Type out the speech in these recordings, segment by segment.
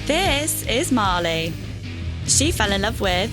This is Marley. She fell in love with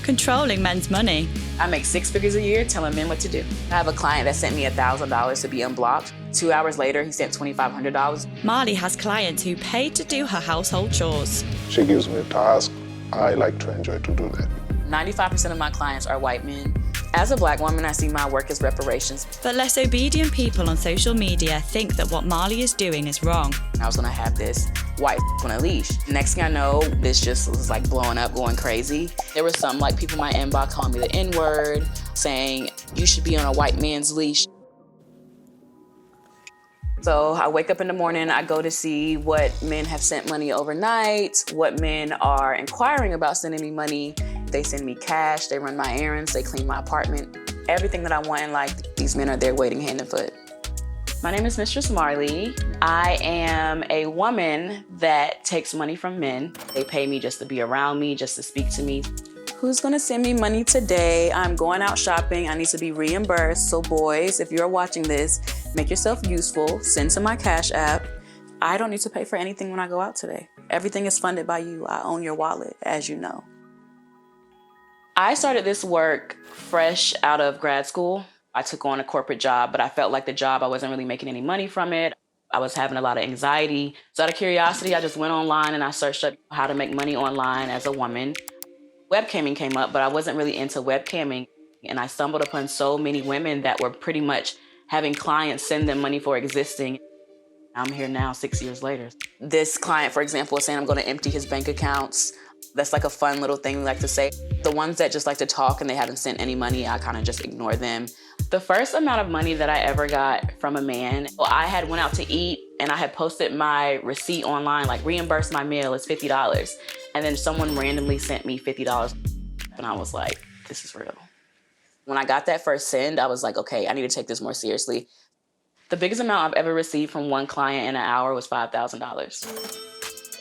controlling men's money. I make 6 figures a year telling men what to do. I have a client that sent me $1,000 to be unblocked. 2 hours later, he sent $2,500. Marley has clients who pay to do her household chores. She gives me a task. I like to enjoy to do that. 95% of my clients are white men. As a Black woman, I see my work as reparations. But less obedient people on social media think that what Marley is doing is wrong. I was gonna have this white on a leash. Next thing I know, this just was like blowing up, going crazy. There was some like people in my inbox calling me the Nword, saying, you should be on a white man's leash. So I wake up in the morning, I go to see what men have sent money overnight, what men are inquiring about sending me money. They send me cash, they run my errands, they clean my apartment. Everything that I want in life, these men are there waiting hand and foot. My name is Mistress Marley. I am a woman that takes money from men. They pay me just to be around me, just to speak to me. Who's gonna send me money today? I'm going out shopping, I need to be reimbursed. So boys, if you're watching this, make yourself useful, send to my Cash app. I don't need to pay for anything when I go out today. Everything is funded by you. I own your wallet, as you know. I started this work fresh out of grad school. I took on a corporate job, but I felt like the job, I wasn't really making any money from it. I was having a lot of anxiety. So out of curiosity, I just went online and I searched up how to make money online as a woman. Webcamming came up, but I wasn't really into webcamming. And I stumbled upon so many women that were pretty much having clients send them money for existing. I'm here now 6 years later. This client, for example, is saying I'm gonna empty his bank accounts. That's like a fun little thing we like to say. The ones that just like to talk and they haven't sent any money, I kind of just ignore them. The first amount of money that I ever got from a man, I had went out to eat and I had posted my receipt online, like reimburse my meal is $50. And then someone randomly sent me $50. And I was like, this is real. When I got that first send, I was like, okay, I need to take this more seriously. The biggest amount I've ever received from one client in an hour was $5,000.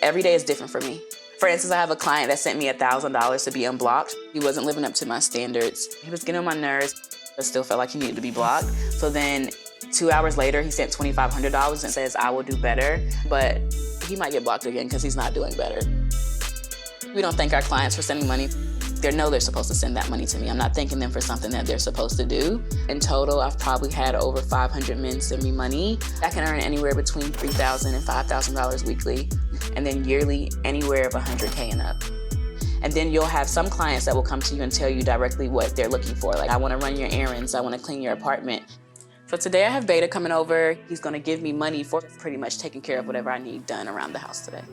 Every day is different for me. For instance, I have a client that sent me $1,000 to be unblocked. He wasn't living up to my standards. He was getting on my nerves. I still felt like he needed to be blocked. So then 2 hours later, he sent $2,500 and says, I will do better. But he might get blocked again because he's not doing better. We don't thank our clients for sending money. They know they're supposed to send that money to me. I'm not thanking them for something that they're supposed to do. In total, I've probably had over 500 men send me money. I can earn anywhere between $3,000 and $5,000 weekly, and then yearly, anywhere of $100K and up. And then you'll have some clients that will come to you and tell you directly what they're looking for. Like, I wanna run your errands, I wanna clean your apartment. So today I have Beta coming over. He's gonna give me money for pretty much taking care of whatever I need done around the house today.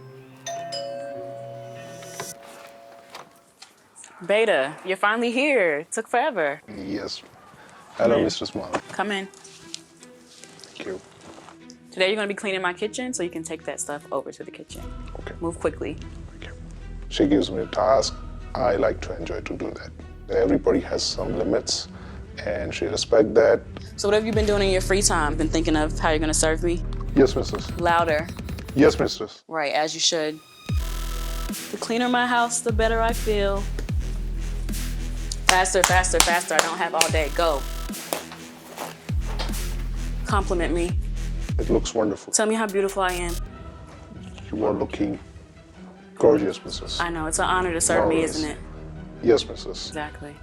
Beta, you're finally here. It took forever. Yes. Hello, Mistress Marley. Come in. Thank you. Today you're gonna be cleaning my kitchen, so you can take that stuff over to the kitchen. Okay. Move quickly. Thank you. She gives me a task. I like to enjoy to do that. Everybody has some limits, and she respects that. So what have you been doing in your free time? Been thinking of how you're gonna serve me? Yes, Mistress. Louder. Yes, Mistress. Right, as you should. The cleaner my house, the better I feel. Faster, faster, faster. I don't have all day. Go. Compliment me. It looks wonderful. Tell me how beautiful I am. You are looking gorgeous, Mistress. I know, it's an honor to serve me, isn't it? Yes, Mistress. Exactly.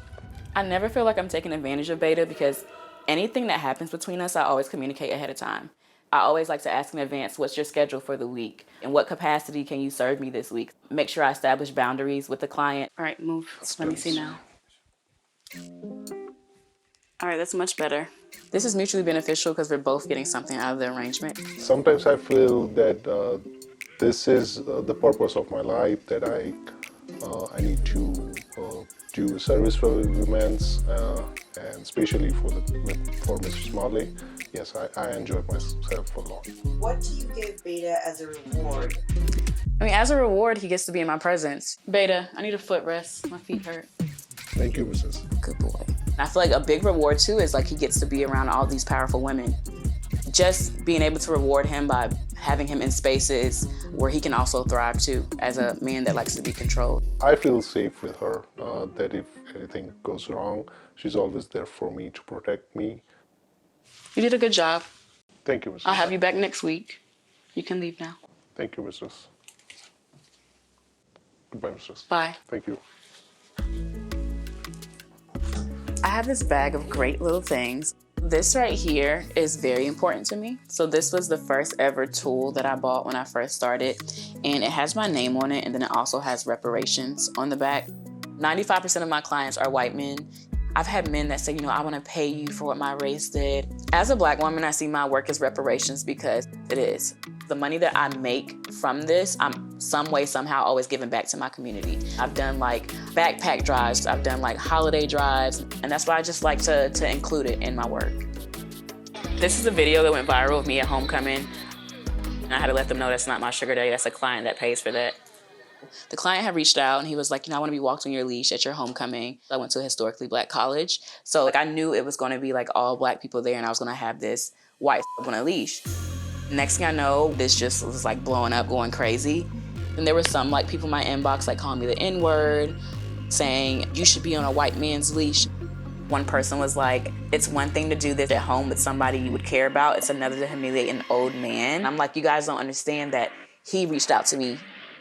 I never feel like I'm taking advantage of Beta because anything that happens between us, I always communicate ahead of time. I always like to ask in advance, what's your schedule for the week? In what capacity can you serve me this week? Make sure I establish boundaries with the client. All right, move. Let me see now. All right, that's much better. This is mutually beneficial because we're both getting something out of the arrangement. Sometimes I feel that this is the purpose of my life, that I need to do service for women, and especially for Mrs. Marley. Yes, I enjoy myself a lot. What do you give Beta as a reward? I mean, as a reward, he gets to be in my presence. Beta, I need a foot rest. My feet hurt. Thank you, Mrs. Good boy. I feel like a big reward too is like he gets to be around all these powerful women. Just being able to reward him by having him in spaces where he can also thrive too, as a man that likes to be controlled. I feel safe with her, that if anything goes wrong, she's always there for me to protect me. You did a good job. Thank you, Mrs. I'll have you back next week. You can leave now. Thank you, Mrs. Goodbye, Mistress. Bye. Thank you. I have this bag of great little things. This right here is very important to me. So this was the first ever tool that I bought when I first started, and it has my name on it, and then it also has Reparations on the back. 95% of my clients are white men. I've had men that say, I want to pay you for what my race did. As a Black woman, I see my work as reparations because it is. The money that I make from this, I'm some way, somehow always giving back to my community. I've done like backpack drives, I've done like holiday drives, and that's why I just like to include it in my work. This is a video that went viral of me at homecoming. And I had to let them know that's not my sugar daddy, that's a client that pays for that. The client had reached out and he was like, I want to be walked on your leash at your homecoming. I went to a historically Black college. So I knew it was going to be like all Black people there and I was going to have this white on a leash. Next thing I know, this just was like blowing up, going crazy. And there were some like people in my inbox like calling me the Nword, saying you should be on a white man's leash. One person was like, it's one thing to do this at home with somebody you would care about. It's another to humiliate an old man. I'm like, you guys don't understand that he reached out to me.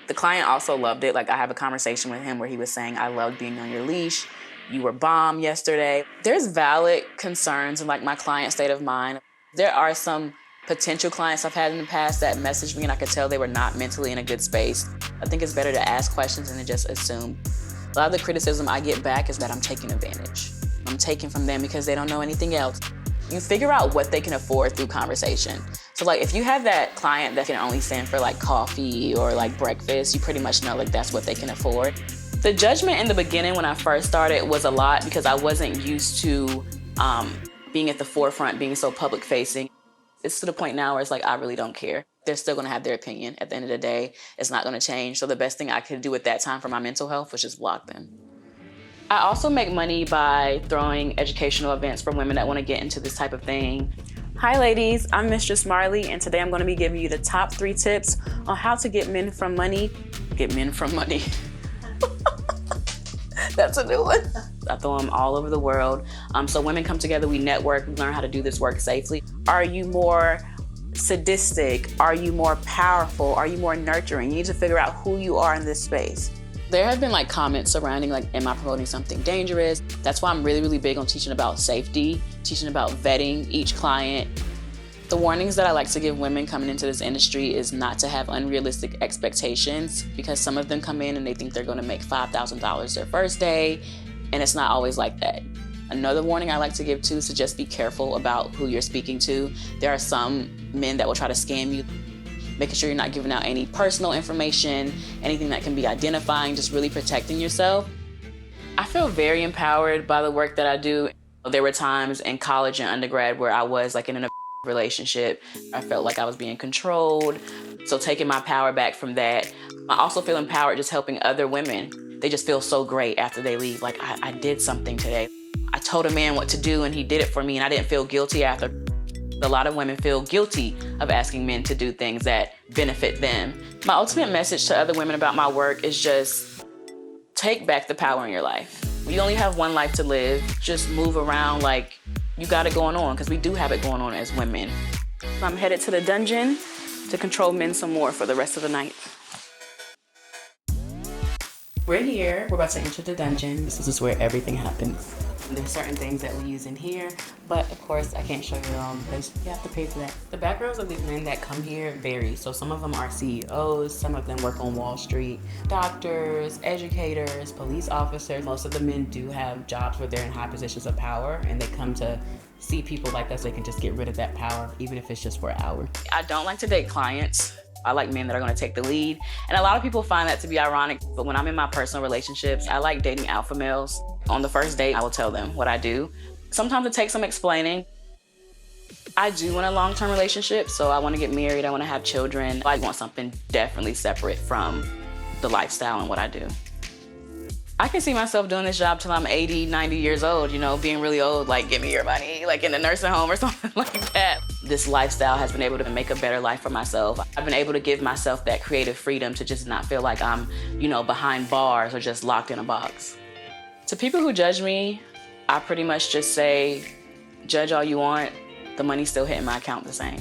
The client also loved it. Like I have a conversation with him where he was saying, I loved being on your leash. You were bomb yesterday. There's valid concerns in like my client state of mind. There are some potential clients I've had in the past that messaged me and I could tell they were not mentally in a good space. I think it's better to ask questions than to just assume. A lot of the criticism I get back is that I'm taking advantage. I'm taking from them because they don't know anything else. You figure out what they can afford through conversation. So like if you have that client that can only send for like coffee or like breakfast, you pretty much know like that's what they can afford. The judgment in the beginning when I first started was a lot because I wasn't used to being at the forefront, being so public facing. It's to the point now where it's like, I really don't care. They're still gonna have their opinion. At the end of the day, it's not gonna change. So the best thing I could do at that time for my mental health was just block them. I also make money by throwing educational events for women that wanna get into this type of thing. Hi ladies, I'm Mistress Marley, and today I'm gonna be giving you the top 3 tips on how to get men from money. Get men from money. That's a new one. I throw them all over the world. So women come together, we network, we learn how to do this work safely. Are you more sadistic? Are you more powerful? Are you more nurturing? You need to figure out who you are in this space. There have been like comments surrounding like, am I promoting something dangerous? That's why I'm really, really big on teaching about safety, teaching about vetting each client. The warnings that I like to give women coming into this industry is not to have unrealistic expectations because some of them come in and they think they're gonna make $5,000 their first day, and it's not always like that. Another warning I like to give too is to just be careful about who you're speaking to. There are some men that will try to scam you, making sure you're not giving out any personal information, anything that can be identifying, just really protecting yourself. I feel very empowered by the work that I do. There were times in college and undergrad where I was like in an relationship. I felt like I was being controlled. So taking my power back from that. I also feel empowered just helping other women. They just feel so great after they leave. Like I did something today. I told a man what to do and he did it for me and I didn't feel guilty after. A lot of women feel guilty of asking men to do things that benefit them. My ultimate message to other women about my work is just take back the power in your life. You only have one life to live. Just move around like you got it going on, because we do have it going on as women. I'm headed to the dungeon to control men some more for the rest of the night. We're here. We're about to enter the dungeon. This is where everything happens. There's certain things that we use in here, but of course I can't show you all because you have to pay for that. The backgrounds of these men that come here vary. So some of them are CEOs, some of them work on Wall Street, doctors, educators, police officers. Most of the men do have jobs where they're in high positions of power and they come to see people like us so they can just get rid of that power, even if it's just for an hour. I don't like to date clients. I like men that are gonna take the lead. And a lot of people find that to be ironic, but when I'm in my personal relationships, I like dating alpha males. On the first date, I will tell them what I do. Sometimes it takes some explaining. I do want a long-term relationship, so I wanna get married, I wanna have children. I want something definitely separate from the lifestyle and what I do. I can see myself doing this job till I'm 80, 90 years old, you know, being really old, like give me your money, like in a nursing home or something like that. This lifestyle has been able to make a better life for myself. I've been able to give myself that creative freedom to just not feel like I'm, you know, behind bars or just locked in a box. To people who judge me, I pretty much just say, judge all you want, the money's still hitting my account the same.